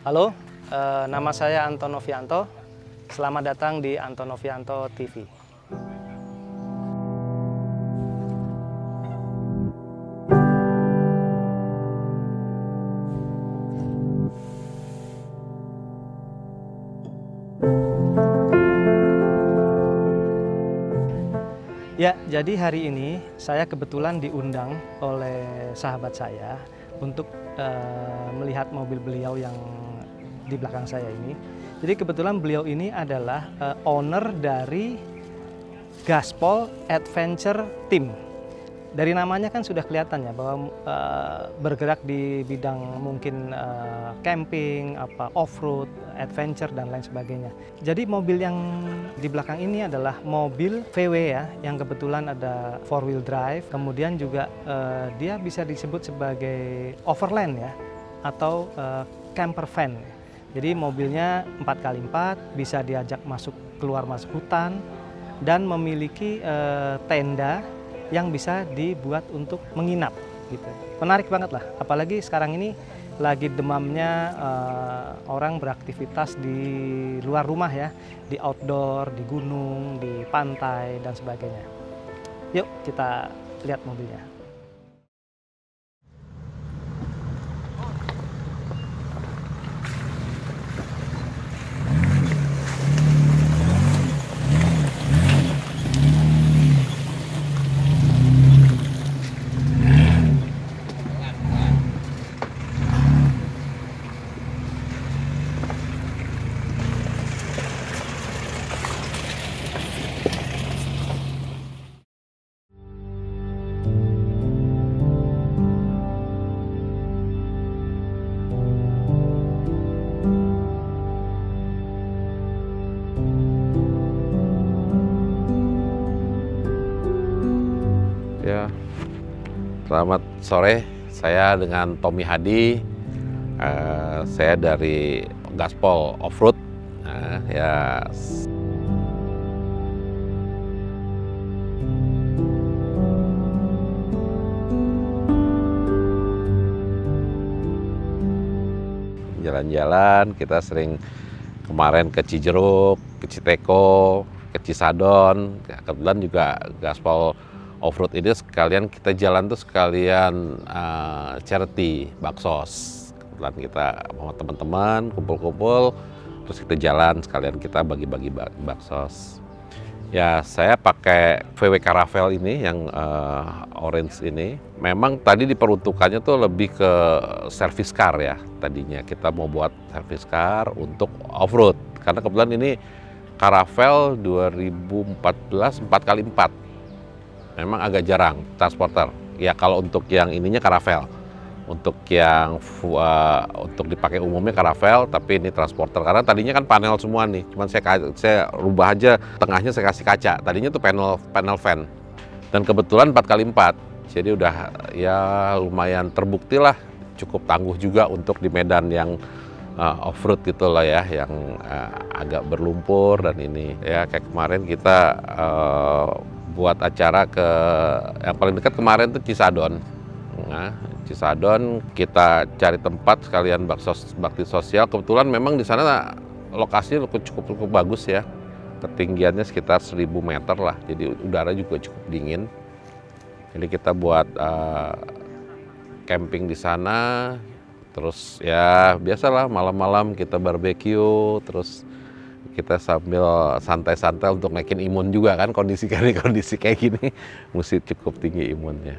Halo, nama saya Anton Novianto. Selamat datang di Anton Novianto TV. Ya, jadi hari ini saya kebetulan diundang oleh sahabat saya untuk melihat mobil beliau yang di belakang saya ini. Jadi kebetulan beliau ini adalah owner dari Gaspol Adventure Team. Dari namanya kan sudah kelihatan ya bahwa bergerak di bidang mungkin camping, off-road, adventure dan lain sebagainya. Jadi mobil yang di belakang ini adalah mobil VW ya, yang kebetulan ada 4-wheel drive. Kemudian juga dia bisa disebut sebagai overland ya, atau camper van. Jadi mobilnya 4x4, bisa diajak keluar masuk hutan, dan memiliki tenda yang bisa dibuat untuk menginap gitu. Menarik banget lah, apalagi sekarang ini lagi demamnya orang beraktivitas di luar rumah ya, di outdoor, di gunung, di pantai dan sebagainya. Yuk kita lihat mobilnya. Ya, selamat sore. Saya dengan Tommy Hadi. Saya dari Gaspol Offroad. Ya. Jalan-jalan, kita sering kemarin ke Cijeruk, ke Citeko, ke Cisadon. Kebetulan juga Gaspol Offroad ini sekalian kita jalan tuh sekalian charity baksos. Kebetulan kita sama teman-teman kumpul-kumpul, terus kita jalan sekalian kita bagi-bagi baksos. Ya, saya pakai VW Caravelle ini yang orange ini. Memang tadi diperuntukannya tuh lebih ke service car ya. Tadinya kita mau buat service car untuk off-road. Karena kebetulan ini Caravelle 2014 4x4. Memang agak jarang transporter. Ya kalau untuk yang ininya Caravelle. Untuk yang untuk dipakai umumnya Caravelle, tapi ini transporter. Karena tadinya kan panel semua nih. Cuman saya rubah aja, tengahnya saya kasih kaca. Tadinya tuh panel van. Dan kebetulan 4x4. Jadi udah ya lumayan terbukti lah. Cukup tangguh juga untuk di medan yang off-road gitu lah ya. Yang agak berlumpur dan ini. Ya kayak kemarin kita buat acara yang paling dekat kemarin tuh Cisadon. Nah, Cisadon kita cari tempat sekalian bakti sosial. Kebetulan memang di sana lokasinya cukup bagus ya. Ketinggiannya sekitar 1000 meter lah. Jadi udara juga cukup dingin. Jadi kita buat camping di sana. Terus ya biasalah malam-malam kita barbeque, terus kita sambil santai-santai untuk naikin imun juga kan, kondisi kayak gini mesti cukup tinggi imunnya.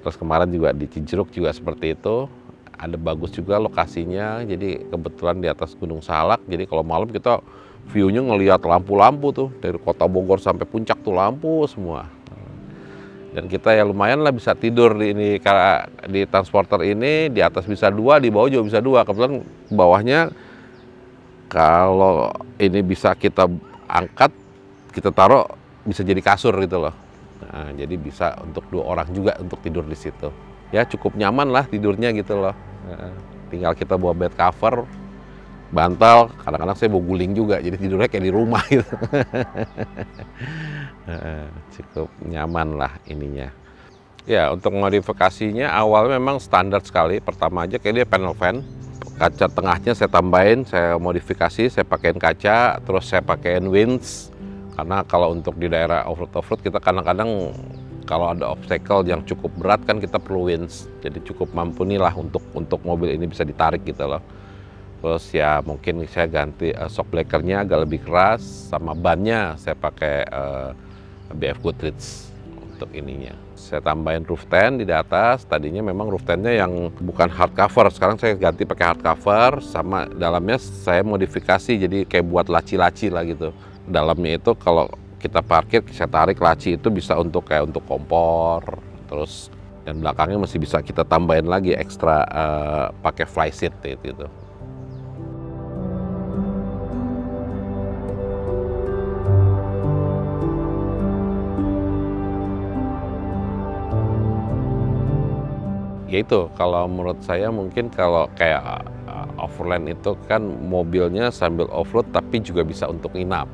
Terus kemarin juga di Cijeruk juga seperti itu, ada bagus juga lokasinya. Jadi kebetulan di atas Gunung Salak, jadi kalau malam kita view-nya ngelihat lampu-lampu tuh dari kota Bogor sampai puncak tuh lampu semua. Dan kita ya lumayan lah bisa tidur di transporter ini, di atas bisa 2, di bawah juga bisa 2. Kebetulan bawahnya kalau ini bisa kita angkat, kita taruh, bisa jadi kasur gitu loh. Nah, jadi bisa untuk 2 orang juga untuk tidur di situ. Ya cukup nyaman lah tidurnya gitu loh. Tinggal kita bawa bed cover, bantal, kadang-kadang saya bawa guling juga, jadi tidurnya kayak di rumah gitu. Cukup nyaman lah ininya. Ya untuk modifikasinya awalnya memang standar sekali. Pertama aja kayak dia panel van. Kaca tengahnya saya tambahin, saya modifikasi, saya pakaiin kaca, terus saya pakaiin winch. Karena kalau untuk di daerah off-road kita kadang-kadang kalau ada obstacle yang cukup berat kan kita perlu winch. Jadi cukup mumpuni lah untuk mobil ini bisa ditarik gitu loh. Terus ya mungkin saya ganti shock breakernya agak lebih keras, sama bannya saya pakai BF Goodrich untuk ininya. Saya tambahin roof tent di atas, tadinya memang roof tentnya yang bukan hardcover, sekarang saya ganti pakai hardcover, sama dalamnya saya modifikasi jadi kayak buat laci-laci lah gitu. Dalamnya itu kalau kita parkir, saya tarik laci itu bisa untuk kayak untuk kompor, terus dan belakangnya masih bisa kita tambahin lagi ekstra pakai fly seat gitu. Ya itu, kalau menurut saya mungkin kalau kayak Overland itu kan mobilnya sambil off-road tapi juga bisa untuk nginap.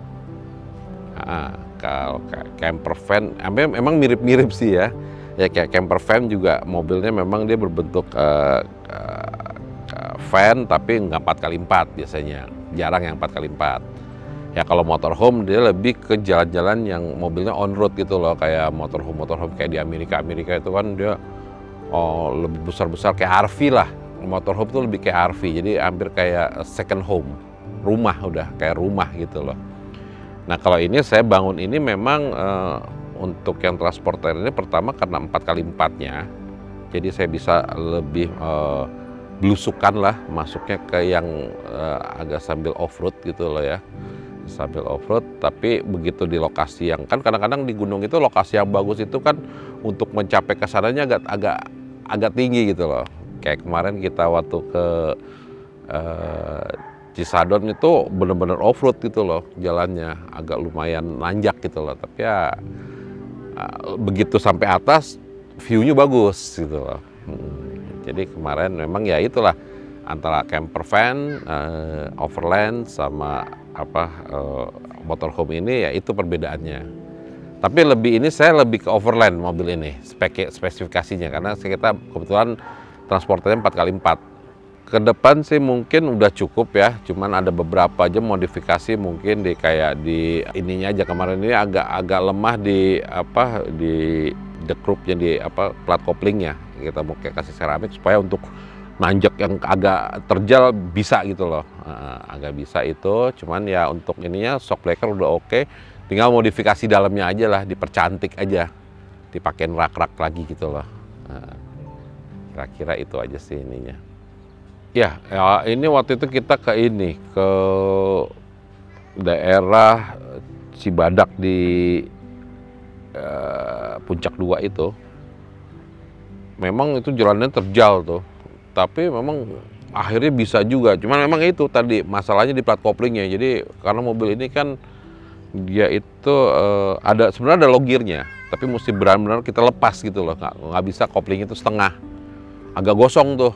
Kalau camper van, memang mirip-mirip sih ya. Ya kayak camper van juga mobilnya memang dia berbentuk van tapi nggak 4x4 biasanya. Jarang yang 4x4. Ya kalau motorhome dia lebih ke jalan-jalan yang mobilnya on-road gitu loh. Kayak motorhome kayak di Amerika itu kan dia lebih besar-besar kayak RV lah. Motorhome tuh lebih kayak RV, jadi hampir kayak second home, rumah, udah kayak rumah gitu loh. Nah kalau ini saya bangun ini memang untuk yang transporter ini pertama karena 4x4-nya, jadi saya bisa lebih belusukan lah masuknya ke yang agak sambil off-road gitu loh ya. Sambil off-road, tapi begitu di lokasi yang kan kadang-kadang di gunung itu lokasi yang bagus itu kan untuk mencapai ke sananya agak tinggi gitu loh. Kayak kemarin kita waktu ke Cisadon itu bener-bener off-road gitu loh, jalannya agak lumayan nanjak gitu loh. Tapi ya begitu sampai atas view-nya bagus gitu loh. Jadi kemarin memang ya itulah antara camper van, overland sama motorhome ini ya itu perbedaannya. Tapi saya lebih ke overland mobil ini spesifikasinya karena kita kebetulan transporternya 4x4. Ke depan sih mungkin udah cukup ya, cuman ada beberapa aja modifikasi mungkin kayak di ininya aja. Kemarin ini agak lemah di dekrupnya di plat koplingnya. Kita mau kasih seramik supaya untuk nanjak yang agak terjal bisa gitu loh, agak bisa itu. Cuman ya untuk ininya shock breaker udah oke, tinggal modifikasi dalamnya aja lah, dipercantik aja, dipakein rak-rak lagi gitu loh. Kira-kira itu aja sih ininya. Ya ini waktu itu kita ke daerah Cibadak di Puncak 2 itu. Memang itu jalannya terjal tuh. Tapi memang akhirnya bisa juga, cuman memang itu tadi masalahnya di plat koplingnya. Jadi karena mobil ini kan dia itu sebenarnya ada logirnya, tapi mesti benar-benar kita lepas gitu loh, nggak bisa kopling itu setengah, agak gosong tuh.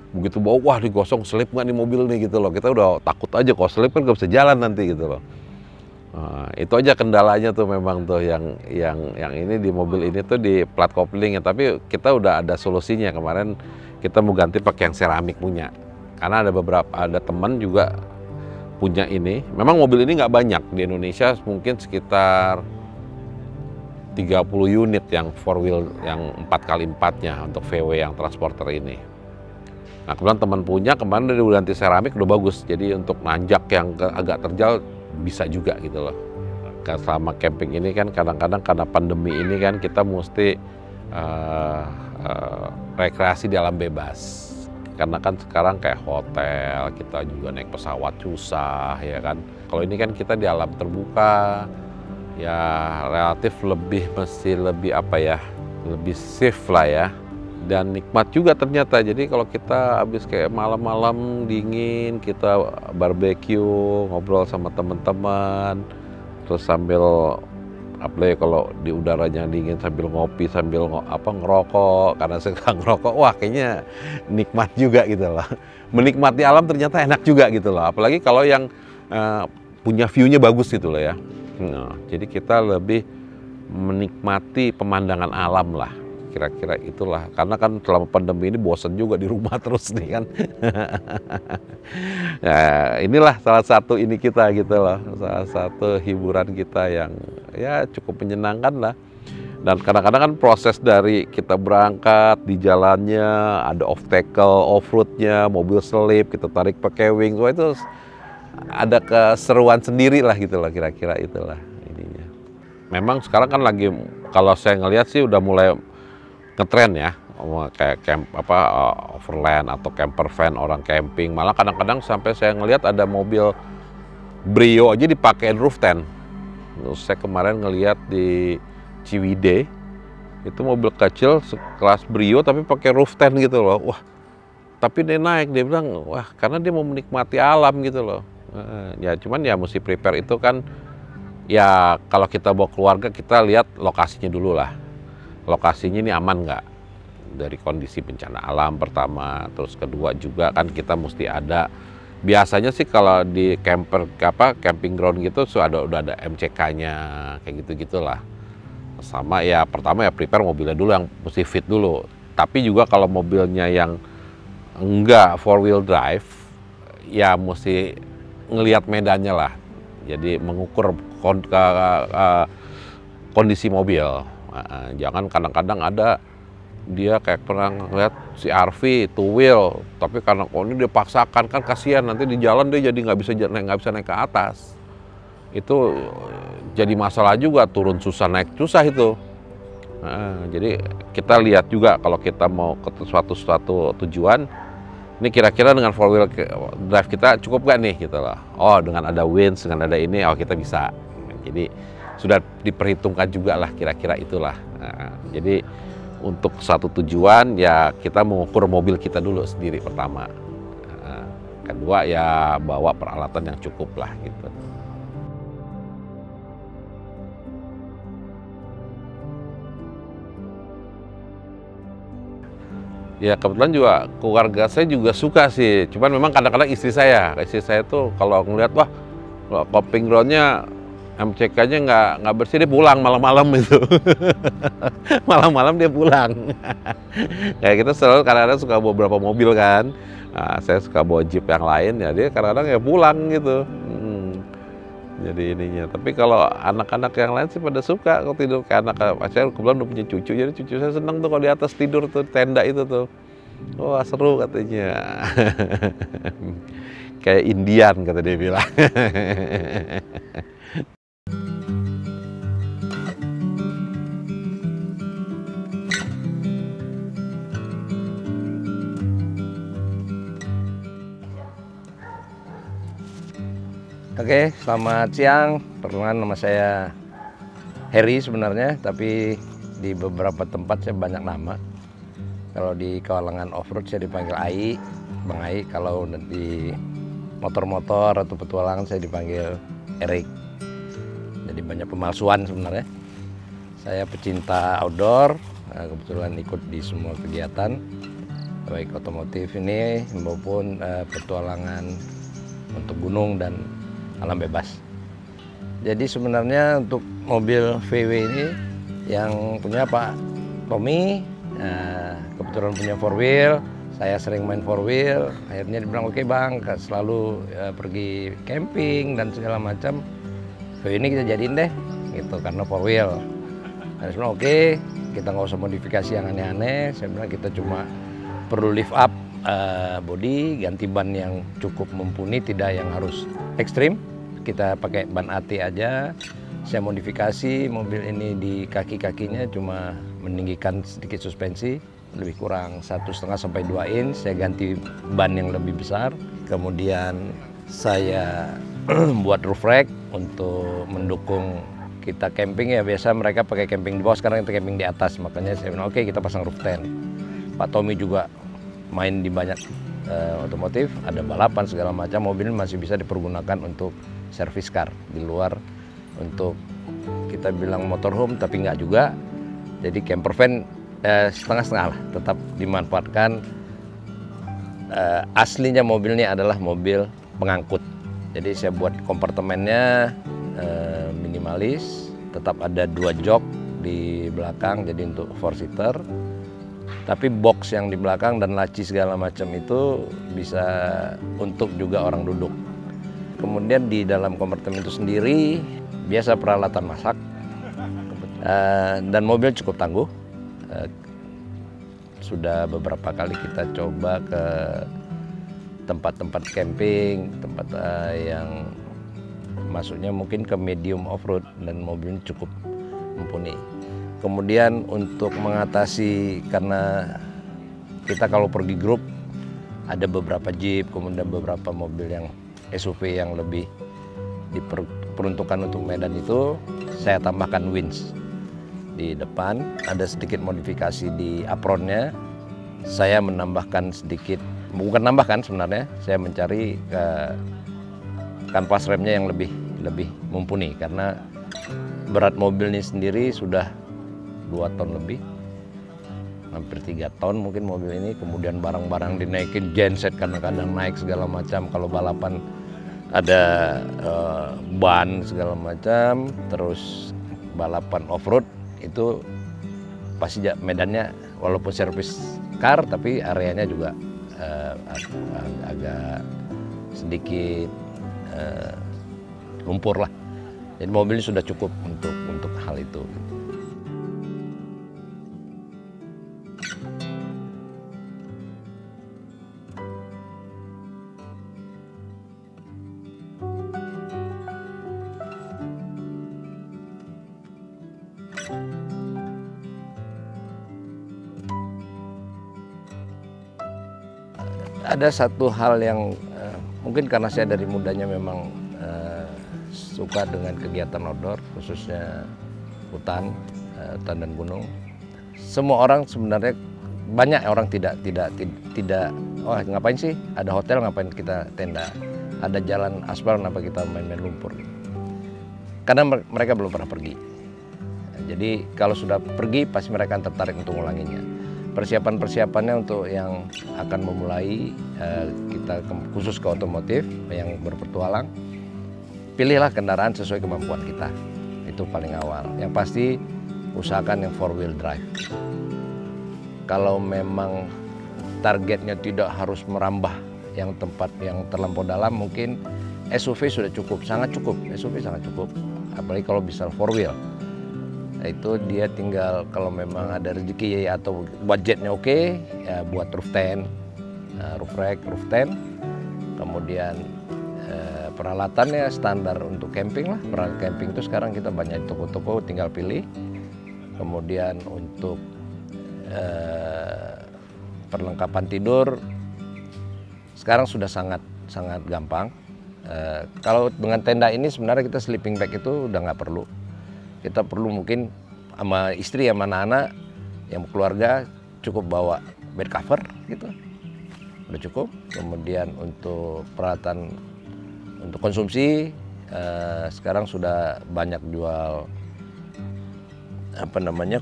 Begitu bawa, wah digosong, selip nggak nih mobil nih gitu loh. Kita udah takut aja kalau selip kan nggak bisa jalan nanti gitu loh. Itu aja kendalanya tuh memang tuh yang ini di mobil ini tuh di plat koplingnya. Tapi kita udah ada solusinya. Kemarin kita mau ganti pakai yang seramik punya. Karena ada teman juga punya ini. Memang mobil ini nggak banyak di Indonesia, mungkin sekitar 30 unit yang 4 wheel yang 4x4-nya untuk VW yang transporter ini. Nah kebetulan teman punya, kemarin dia udah ganti seramik udah bagus. Jadi untuk nanjak yang agak terjal bisa juga gitu loh. Selama camping ini kan kadang-kadang karena pandemi ini kan kita mesti rekreasi di alam bebas. Karena kan sekarang kayak hotel, kita juga naik pesawat susah ya kan. Kalau ini kan kita di alam terbuka, ya relatif lebih safe lah ya. Dan nikmat juga ternyata. Jadi kalau kita habis kayak malam-malam dingin, kita barbeque, ngobrol sama teman-teman, terus sambil apalagi kalau di udaranya dingin sambil ngopi, sambil ngerokok, karena saya ngerokok, wah kayaknya nikmat juga gitu loh. Menikmati alam ternyata enak juga gitu loh. Apalagi kalau yang punya view-nya bagus gitu loh ya. Nah, jadi kita lebih menikmati pemandangan alam lah. kira-kira itulah. Karena kan selama pandemi ini bosan juga di rumah terus nih kan. Ya, inilah salah satu ini kita gitu loh, salah satu hiburan kita yang ya cukup menyenangkan lah. Dan kadang-kadang kan proses dari kita berangkat di jalannya, ada obstacle, off-roadnya, mobil selip, kita tarik pakai wing, wah itu ada keseruan sendiri lah gitu loh, kira-kira itulah ininya. Memang sekarang kan lagi, kalau saya ngelihat sih udah mulai ngetren ya, kayak overland atau camper van orang camping. Malah kadang-kadang sampai saya ngelihat ada mobil Brio aja dipakein roof tent. Terus saya kemarin ngelihat di Ciwidey, itu mobil kecil sekelas Brio tapi pakai roof tent gitu loh. Wah, tapi dia naik, dia bilang, wah karena dia mau menikmati alam gitu loh. Ya cuman ya mesti prepare itu kan, ya kalau kita bawa keluarga kita lihat lokasinya dulu lah. Lokasinya ini aman nggak? Dari kondisi bencana alam pertama, terus kedua juga kan kita mesti ada, biasanya sih kalau di camping ground gitu udah ada MCK-nya kayak gitu-gitulah. Sama ya pertama ya prepare mobilnya dulu yang mesti fit dulu. Tapi juga kalau mobilnya yang enggak 4-wheel drive, ya mesti ngelihat medannya lah. Jadi mengukur kondisi mobil. Jangan kadang-kadang ada dia kayak pernah ngeliat si RV 2-wheel, tapi karena ini dia paksakan kan kasihan, nanti di jalan dia jadi nggak bisa naik ke atas. Itu jadi masalah juga, turun susah naik susah itu. Jadi kita lihat juga kalau kita mau ke suatu tujuan, ini kira-kira dengan 4-wheel drive kita cukup gak nih gitu loh. Oh dengan ada winch, dengan ada ini, oh kita bisa. Jadi sudah diperhitungkan juga lah kira-kira itulah. Jadi untuk satu tujuan ya kita mengukur mobil kita dulu sendiri pertama. Kedua ya bawa peralatan yang cukup lah gitu. Ya kebetulan juga keluarga saya juga suka sih, cuman memang kadang-kadang istri saya tuh kalau ngeliat wah camping groundnya MCK-nya nggak bersih, dia pulang malam-malam itu. Malam-malam dia pulang. Kayak kita selalu kadang-kadang suka bawa beberapa mobil kan, saya suka bawa Jeep yang lain ya dia kadang-kadang ya pulang gitu. Jadi ininya, tapi kalau anak-anak yang lain sih pada suka kalau tidur, kayak anak saya kebetulan udah punya cucu, jadi cucu saya seneng tuh kalau di atas tidur tuh tenda itu tuh, wah seru katanya. Kayak Indian kata dia bilang. Oke, selamat siang. Perkenalkan nama saya Heri sebenarnya, tapi di beberapa tempat saya banyak nama. Kalau di kalangan off-road saya dipanggil Ai, Bang Ai. Kalau di motor-motor atau petualangan saya dipanggil Erik. Jadi banyak pemalsuan sebenarnya. Saya pecinta outdoor, kebetulan ikut di semua kegiatan, baik otomotif ini maupun petualangan untuk gunung dan alam bebas. Jadi sebenarnya untuk mobil VW ini yang punya Pak Tommy, kebetulan punya 4-wheel, saya sering main 4-wheel, akhirnya dibilang oke bang, selalu pergi camping dan segala macam, VW ini kita jadiin deh gitu karena 4-wheel. Saya bilang oke, kita nggak usah modifikasi yang aneh-aneh, saya bilang kita cuma perlu lift up body, ganti ban yang cukup mumpuni, tidak yang harus ekstrim. Kita pakai ban AT aja. Saya modifikasi mobil ini di kaki-kakinya cuma meninggikan sedikit suspensi, lebih kurang 1,5 sampai 2 inch. Saya ganti ban yang lebih besar. Kemudian saya buat roof rack untuk mendukung kita camping ya. Biasa mereka pakai camping di bawah, sekarang kita camping di atas. Makanya saya bilang oke, kita pasang roof tent. Pak Tommy juga main di banyak otomotif, ada balapan segala macam, mobil masih bisa dipergunakan untuk service car di luar, untuk kita bilang motorhome tapi nggak juga. Jadi camper van setengah-setengah lah, tetap dimanfaatkan. Aslinya mobilnya adalah mobil pengangkut, jadi saya buat kompartemennya minimalis, tetap ada 2 jok di belakang, jadi untuk 4-seater. Tapi box yang di belakang dan laci segala macam itu bisa untuk juga orang duduk. Kemudian di dalam kompartemen itu sendiri biasa peralatan masak, dan mobil cukup tangguh. Sudah beberapa kali kita coba ke tempat-tempat camping, tempat yang masuknya mungkin ke medium off-road, dan mobilnya cukup mumpuni. Kemudian untuk mengatasi, karena kita kalau pergi grup ada beberapa jeep, kemudian beberapa mobil yang SUV yang lebih diperuntukkan untuk medan itu, saya tambahkan winch di depan. Ada sedikit modifikasi di apronnya, saya menambahkan sedikit, bukan nambahkan sebenarnya, saya mencari kanvas remnya yang lebih mumpuni, karena berat mobil ini sendiri sudah 2 ton lebih, hampir 3 ton mungkin mobil ini. Kemudian barang-barang dinaikin, genset kadang-kadang naik segala macam. Kalau balapan ada ban segala macam, terus balapan off-road itu pasti medannya walaupun servis car, tapi areanya juga agak sedikit lumpur lah. Jadi mobil ini sudah cukup untuk hal itu. Ada satu hal yang mungkin karena saya dari mudanya memang suka dengan kegiatan outdoor, khususnya hutan dan gunung. Semua orang sebenarnya, banyak orang tidak oh ngapain sih ada hotel, ngapain kita tenda, ada jalan aspal, kenapa kita main-main lumpur. Karena mereka belum pernah pergi. Jadi kalau sudah pergi pasti mereka akan tertarik untuk mengulanginya. Persiapannya untuk yang akan memulai, kita khusus ke otomotif yang berpetualang, pilihlah kendaraan sesuai kemampuan kita. Itu paling awal. Yang pasti usahakan yang 4-wheel drive. Kalau memang targetnya tidak harus merambah yang tempat yang terlampau dalam, mungkin SUV sudah cukup, sangat cukup. SUV sangat cukup, apalagi kalau bisa 4-wheel. Itu dia tinggal kalau memang ada rezeki atau budgetnya oke, ya buat roof tent, roof rack, roof tent. Kemudian peralatannya standar untuk camping lah. Peralatan camping itu sekarang kita banyak di toko-toko, tinggal pilih. Kemudian untuk perlengkapan tidur sekarang sudah sangat gampang. Kalau dengan tenda ini sebenarnya kita sleeping bag itu udah nggak perlu. Kita perlu mungkin sama istri, sama anak-anak yang keluarga cukup bawa bed cover gitu, udah cukup. Kemudian untuk peralatan untuk konsumsi, sekarang sudah banyak jual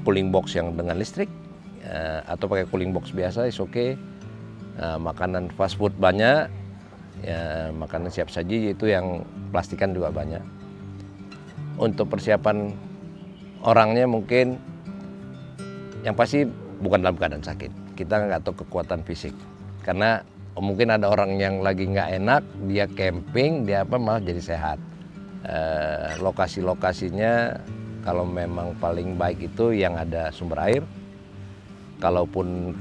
cooling box yang dengan listrik, atau pakai cooling box biasa is oke. Makanan fast food banyak, ya, makanan siap saji itu yang plastikan juga banyak. Untuk persiapan orangnya mungkin yang pasti bukan dalam keadaan sakit. Kita nggak tahu kekuatan fisik. Karena mungkin ada orang yang lagi nggak enak, dia camping, dia malah jadi sehat. Lokasi-lokasinya kalau memang paling baik itu yang ada sumber air. Kalaupun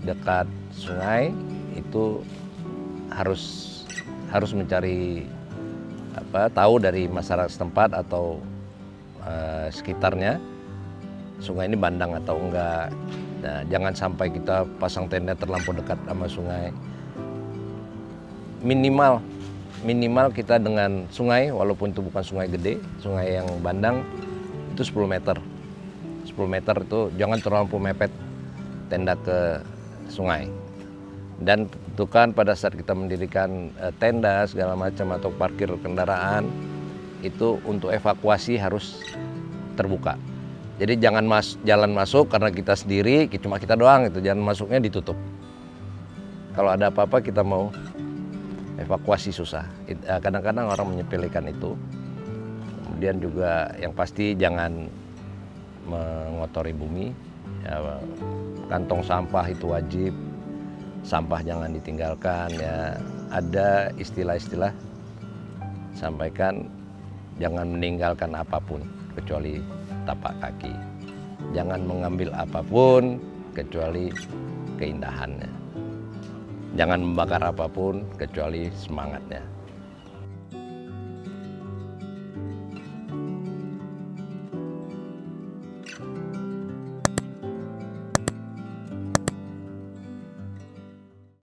dekat sungai itu harus mencari tahu dari masyarakat setempat atau sekitarnya sungai ini bandang atau enggak. Nah, jangan sampai kita pasang tenda terlampau dekat sama sungai. Minimal kita dengan sungai, walaupun itu bukan sungai gede, sungai yang bandang itu 10 meter. 10 meter itu jangan terlampau mepet tenda ke sungai. Dan tentukan pada saat kita mendirikan tenda segala macam atau parkir kendaraan, itu untuk evakuasi harus terbuka. Jadi jangan jalan masuk karena kita sendiri, cuma kita doang, itu jalan masuknya ditutup. Kalau ada apa-apa kita mau evakuasi susah. Kadang-kadang orang menyepelekan itu. Kemudian juga yang pasti jangan mengotori bumi. Ya, kantong sampah itu wajib, sampah jangan ditinggalkan. Ya, ada istilah-istilah sampaikan jangan meninggalkan apapun kecuali tapak kaki. Jangan mengambil apapun kecuali keindahannya. Jangan membakar apapun kecuali semangatnya.